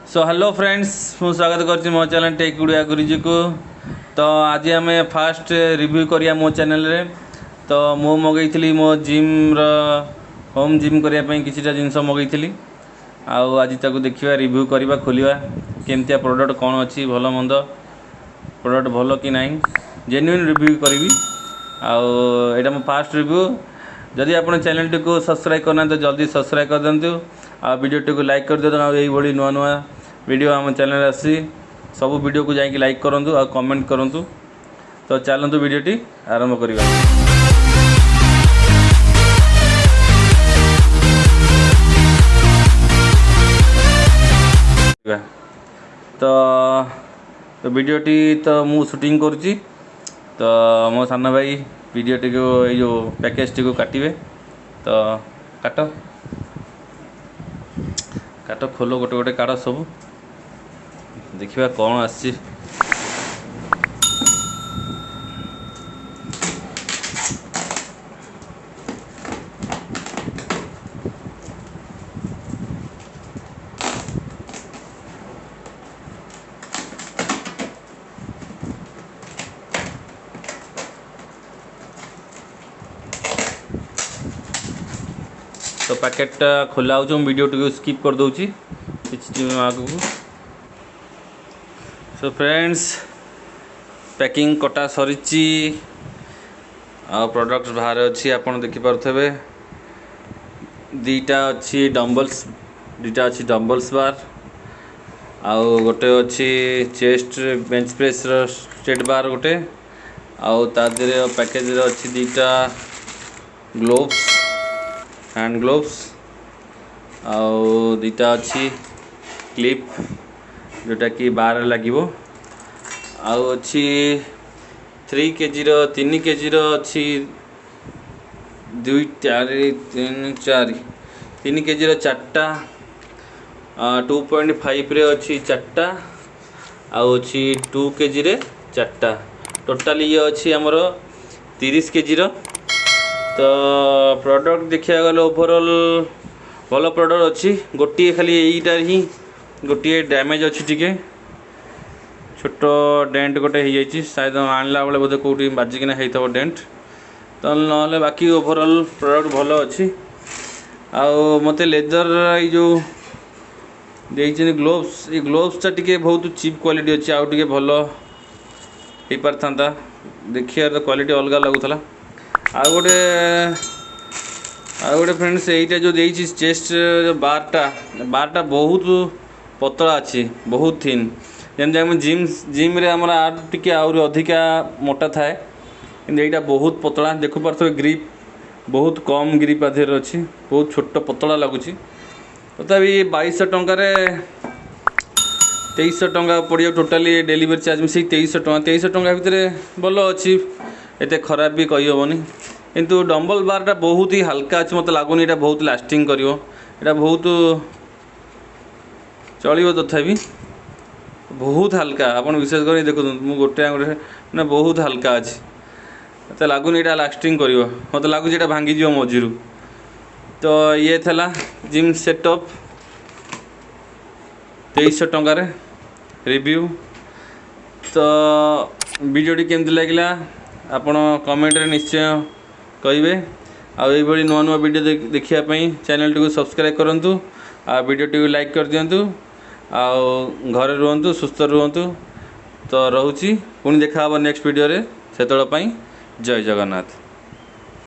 So hello friends मु स्वागत कर मो चैनल टेक गुड़िया गुरुजी को। तो आज आम फास्ट रिव्यू करिया मो चैनल रे। तो मु मगैली मो जिम होम जिम करने किछिटा जिनस मगैली आज ताको देखिया रिव्यू करवा खोलिया केमतिया प्रोडक्ट कौन अच्छी भल मंद प्रोडक्ट भल कि नहीं जेन्युइन रिव्यू करी आईटा मो फास्ट रिव्यू। जदि आप चैनल टी को सब्सक्राइब करना तो जल्दी सब्सक्राइब कर दिंतु आ वीडियो टी को लाइक कर दिखाँ यही नुआ नुआ वीडियो आम चैनल आसी सब वीडियो को जाकि लाइक करूँ आ कमेंट करूँ। तो चलतु वीडियोटी आरंभ करवा। तो वीडियोटी तो मु शूटिंग करुच्ची। तो मो सान भाई वीडियोटी को ये जो पैकेज टी को काटे। तो काट काट खोलो गोटे गोटे काट सब देखिए कौन आसी। तो पैकेट खोला हो वीडियो टी स्किप कर दूची आगू। सो फ्रेंड्स पैकिंग कटा सरी प्रोडक्ट बाहर अच्छी आपन देखि पारथबे। दीटा अच्छी डम्बल्स दीटा अच्छी डम्बल्स बार आउ गोटे अच्छी चेस्ट बेंच प्रेस स्ट्रेट बार गोटे आउ तादरे पैकेज अच्छी दीटा ग्लोव्स हैंड ग्लोव्स आउ दीटा अच्छी क्लिप जोटा कि बार लगे आउ अच्छी 3 kg 3 kg अच्छी 2 4 3 4 3 kg चार्टा 2.5 रे अच्छी चार्टा आउ अच्छी 2 kg रे चार्टा टोटाल ये अच्छी आमर 30 kg रो। तो प्रोडक्ट देखा गले ओवरऑल भल प्रोडक्ट अच्छी गोटे खाली यहीटार ही गोटे डैमेज अच्छी टिके छोट डेंट गोटे हो शायद आणला बेले बोधे कौटी बाजिकिना होता डेंट। तो ना बाकी ओवरऑल प्रोडक्ट भल अच्छी आउ मते लेदर ये जो देइछन ग्लोव्स ये ग्लोव्सटा टिके बहुत चीप क्वालिटी अच्छी आउ टिके भल हो पारथांता देखिए तो क्वालिटी अलग लगुला। आ गोटे फ्रेंड्स यहीटा जो देइछि चेस्ट बारटा बहुत पतला अच्छी बहुत थिन जमी आम जिम रे आम टिके आउरी अधिका मोटा थाए कि यहाँ बहुत पतला देखु पार्थ ग्रिप बहुत कम ग्रिप आधे अच्छी बहुत छोट पतला लगुच। तथापि 2200 टंकार 2300 टंका पड़िया टोटाली डेलीवरी चार्ज मिसे 2300 टंका भितर भल अच्छी एत खराब भी कहीहबनी किंतु डम्बल बारटा बहुत ही हल्का अच्छी मत लगुनि ये बहुत लास्टिंग कर बहुत चलो। तथापि बहुत हल्का आप विश्वास कर देखो मुझे गोटे ना बहुत हल्का अच्छी मत लगुनि ये लास्टिंग कर मत लगुच भांगी मझीरू। तो ये थला जिम सेटअप 2300 टंकार रिव्यू। तो वीडियोटी केमती लगिला आपण कमेंट रे निश्चय कहिबे आउ नुआ नुआ वीडियो देखियापी चैनल टी को सब्सक्राइब करूँ आ वीडियो टी को लाइक कर दिंतु आउ घरे रुहतु सुस्थ रुहतु। तो रोची पुणी देखा नेक्स्ट वीडियो रे से जय जगन्नाथ।